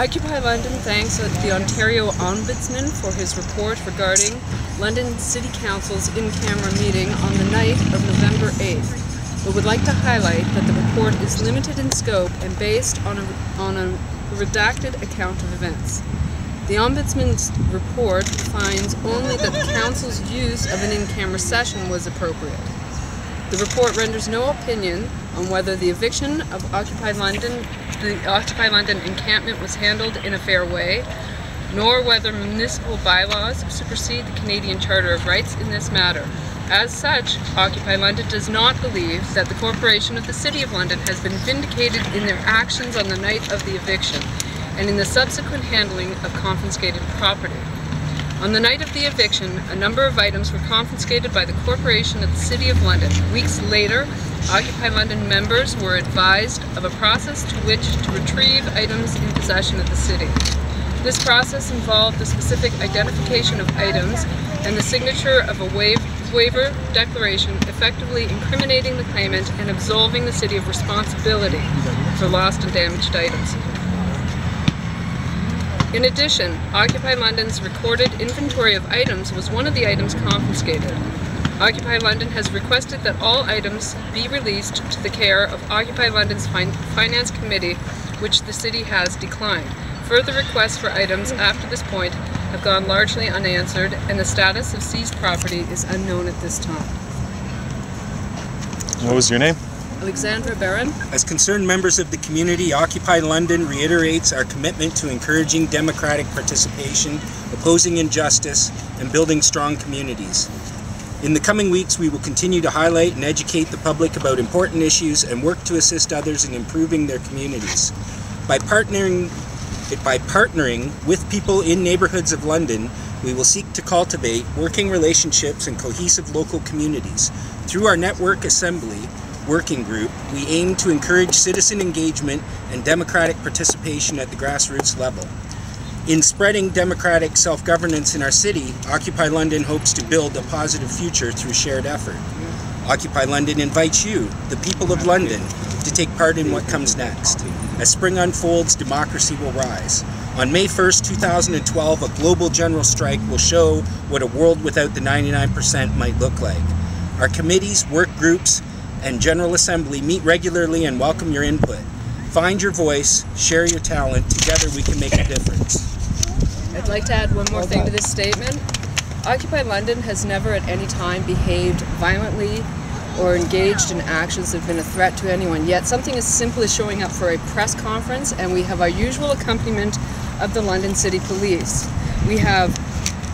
Occupy London thanks the Ontario Ombudsman for his report regarding London City Council's in-camera meeting on the night of November 8th. We would like to highlight that the report is limited in scope and based on a redacted account of events. The Ombudsman's report finds only that the Council's use of an in-camera session was appropriate. The report renders no opinion on whether the eviction of the Occupy London encampment was handled in a fair way, nor whether municipal bylaws supersede the Canadian Charter of Rights in this matter. As such, Occupy London does not believe that the Corporation of the City of London has been vindicated in their actions on the night of the eviction and in the subsequent handling of confiscated property. On the night of the eviction, a number of items were confiscated by the Corporation of the City of London. Weeks later, Occupy London members were advised of a process to retrieve items in possession of the city. This process involved the specific identification of items and the signature of a waiver declaration effectively incriminating the claimant and absolving the city of responsibility for lost and damaged items. In addition, Occupy London's recorded inventory of items was one of the items confiscated. Occupy London has requested that all items be released to the care of Occupy London's Finance Committee, which the city has declined. Further requests for items after this point have gone largely unanswered, and the status of seized property is unknown at this time. What was your name? Alexandra Barron. As concerned members of the community, Occupy London reiterates our commitment to encouraging democratic participation, opposing injustice, and building strong communities. In the coming weeks, we will continue to highlight and educate the public about important issues and work to assist others in improving their communities. By partnering with people in neighborhoods of London, we will seek to cultivate working relationships and cohesive local communities. Through our Network Assembly working group, we aim to encourage citizen engagement and democratic participation at the grassroots level. In spreading democratic self-governance in our city, Occupy London hopes to build a positive future through shared effort. Occupy London invites you, the people of London, to take part in what comes next. As spring unfolds, democracy will rise. On May 1st, 2012, a global general strike will show what a world without the 99% might look like. Our committees, work groups, and General Assembly meet regularly and welcome your input. Find your voice, share your talent. Together we can make a difference. I'd like to add one more thing to this statement. Occupy London has never at any time behaved violently or engaged in actions that have been a threat to anyone. Yet something as simple as showing up for a press conference, and we have our usual accompaniment of the London City Police. We have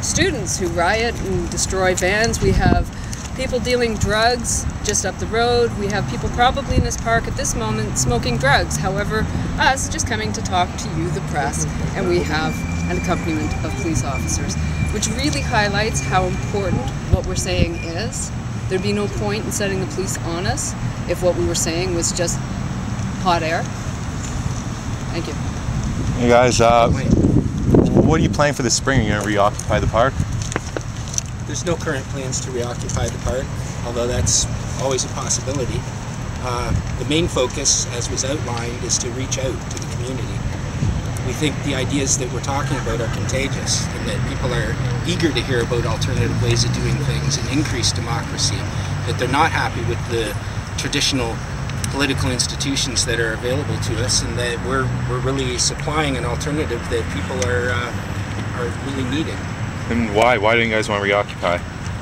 students who riot and destroy vans. We have people dealing drugs just up the road. We have people probably in this park at this moment smoking drugs. However, us just coming to talk to you, the press, and we have an accompaniment of police officers, which really highlights how important what we're saying is. There'd be no point in setting the police on us if what we were saying was just hot air. Thank you. Hey guys, what are you planning for this spring? Are you going to reoccupy the park? There's no current plans to reoccupy the park, although that's always a possibility. The main focus, as was outlined, is to reach out to the community. We think the ideas that we're talking about are contagious, and that people are eager to hear about alternative ways of doing things and increased democracy, that they're not happy with the traditional political institutions that are available to us, and that we're really supplying an alternative that people are really needing. And why? Why didn't you guys want to reoccupy?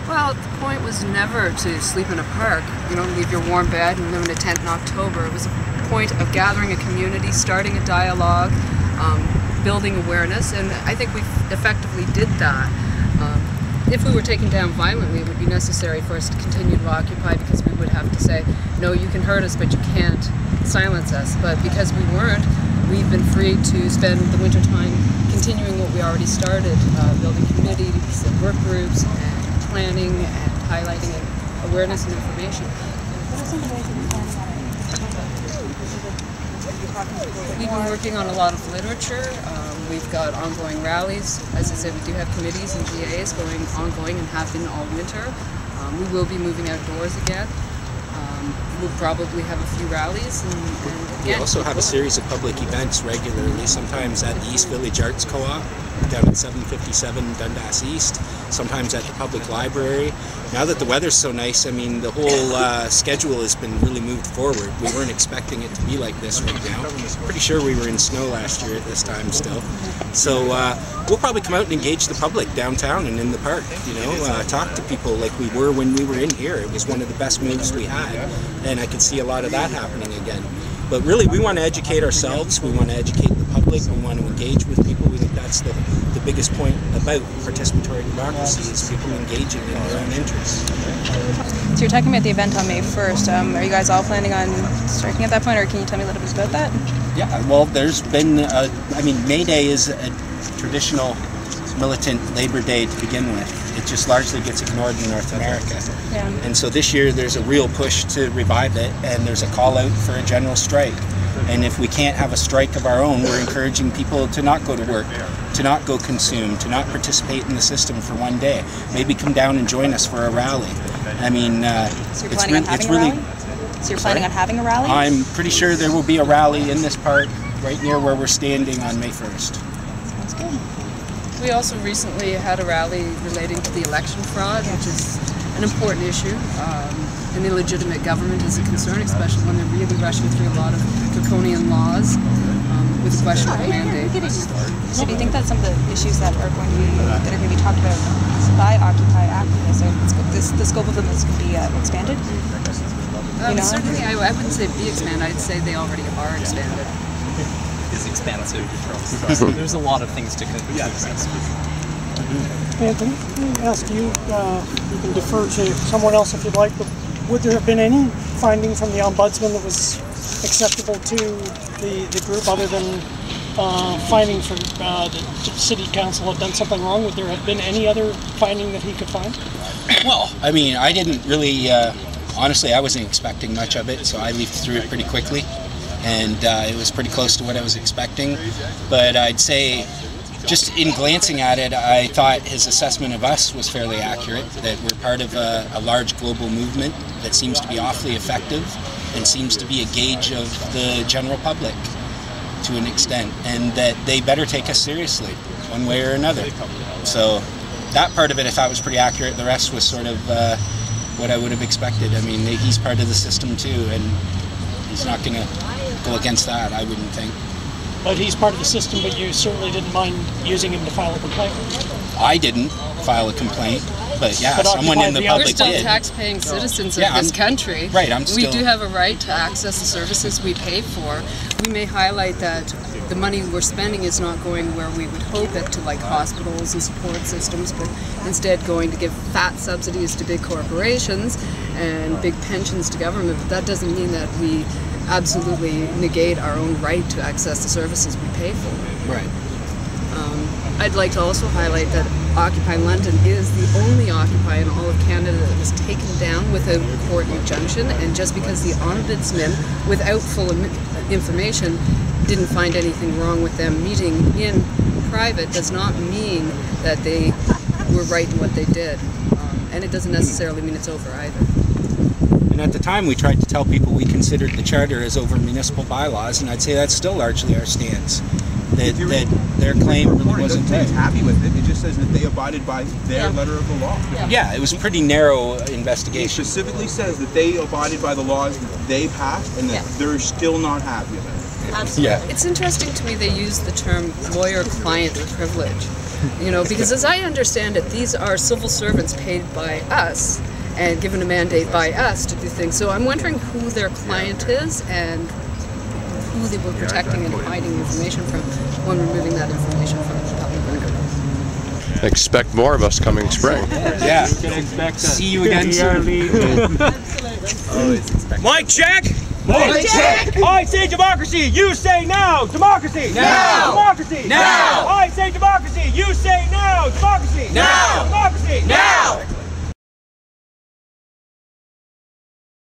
Well, the point was never to sleep in a park, leave your warm bed and live in a tent in October. It was a point of gathering a community, starting a dialogue, building awareness, and I think we effectively did that. If we were taken down violently, it would be necessary for us to continue to occupy, because we would have to say, no, you can hurt us, but you can't silence us. But because we weren't, we've been free to spend the winter time continuing what we already started, building committees and work groups and planning and highlighting awareness and information. We've been working on a lot of literature. We've got ongoing rallies. As I said, we do have committees and GAs going ongoing and have been all winter. We will be moving outdoors again. We'll probably have a few rallies. And We also have a series of public events regularly, sometimes at the East Village Arts Co-op, down at 757 Dundas East, sometimes at the public library. Now that the weather's so nice, I mean, the whole schedule has been really moved forward. We weren't expecting it to be like this right now. Pretty sure we were in snow last year at this time still. So we'll probably come out and engage the public downtown and in the park, you know, talk to people like we were when we were in here. It was one of the best moves we had, and I could see a lot of that happening again. But really, we want to educate ourselves, we want to educate the public, we want to engage with people. We think that's the biggest point about participatory democracy, is people engaging in their own interests. So you're talking about the event on May 1st. Are you guys all planning on striking at that point, or can you tell me a little bit about that? Yeah, well, there's been, I mean, May Day is a traditional militant Labor Day to begin with. It just largely gets ignored in North America. Yeah. And so this year there's a real push to revive it, and there's a call out for a general strike. And if we can't have a strike of our own, we're encouraging people to not go to work, to not go consume, to not participate in the system for one day. Maybe come down and join us for a rally. I mean, so you're planning on having a rally? So you're planning on having a rally? I'm pretty sure there will be a rally in this park right near where we're standing on May 1st. That's good. we also recently had a rally relating to the election fraud, which is an important issue. An illegitimate government is a concern, especially when they're really rushing through a lot of draconian laws with a questionable mandate. So do you think that some of the issues that are going to be talked about by Occupy activists, the scope of them is going to be expanded? Certainly, I wouldn't say be expanded. I'd say they already are expanded. Is expansive. There's a lot of things to discuss. Anthony, let me ask you, you can defer to someone else if you'd like, but would there have been any finding from the Ombudsman that was acceptable to the group other than finding for the City Council had done something wrong? Would there have been any other finding that he could find? Well, I mean, I didn't really, honestly, I wasn't expecting much of it, so I leafed through it pretty quickly. And it was pretty close to what I was expecting. But I'd say, just in glancing at it, I thought his assessment of us was fairly accurate, that we're part of a large global movement that seems to be awfully effective and seems to be a gauge of the general public to an extent, and that they better take us seriously one way or another. So that part of it I thought was pretty accurate. The rest was sort of what I would have expected. I mean, he's part of the system too, and he's not going to go against that, I wouldn't think. But he's part of the system, but you certainly didn't mind using him to file a complaint? I didn't file a complaint, but yeah, someone in the public We're still did. tax-paying citizens of this country. Right, We do have a right to access the services we pay for. We may highlight that the money we're spending is not going where we would hope it to, like hospitals and support systems, but instead going to give fat subsidies to big corporations and big pensions to government. But that doesn't mean that we absolutely negate our own right to access the services we pay for. Right. I'd like to also highlight that Occupy London is the only Occupy in all of Canada that was taken down without court injunction, and just because the Ombudsman, without full information, didn't find anything wrong with them meeting in private does not mean that they were right in what they did. And it doesn't necessarily mean it's over either. And at the time we tried to tell people we considered the charter as over municipal bylaws, and I'd say that's still largely our stance. That their claim really wasn't right. Happy with it. It just says that they abided by their letter of the law. Yeah, it was a pretty narrow It investigation. specifically says that they abided by the laws that they passed, and that they're still not happy with it. Absolutely. Yeah. It's interesting to me they use the term lawyer-client privilege, because as I understand it, these are civil servants paid by us and given a mandate by us to do things. So I'm wondering who their client is and who they were protecting and hiding information from when removing that information from the public record. Expect more of us coming spring. Yeah. See you again soon. Mic check! Mic check! I say democracy, you say now! Democracy! Now! Democracy! Now! I say democracy, you say now! Democracy! Now! Democracy! Now!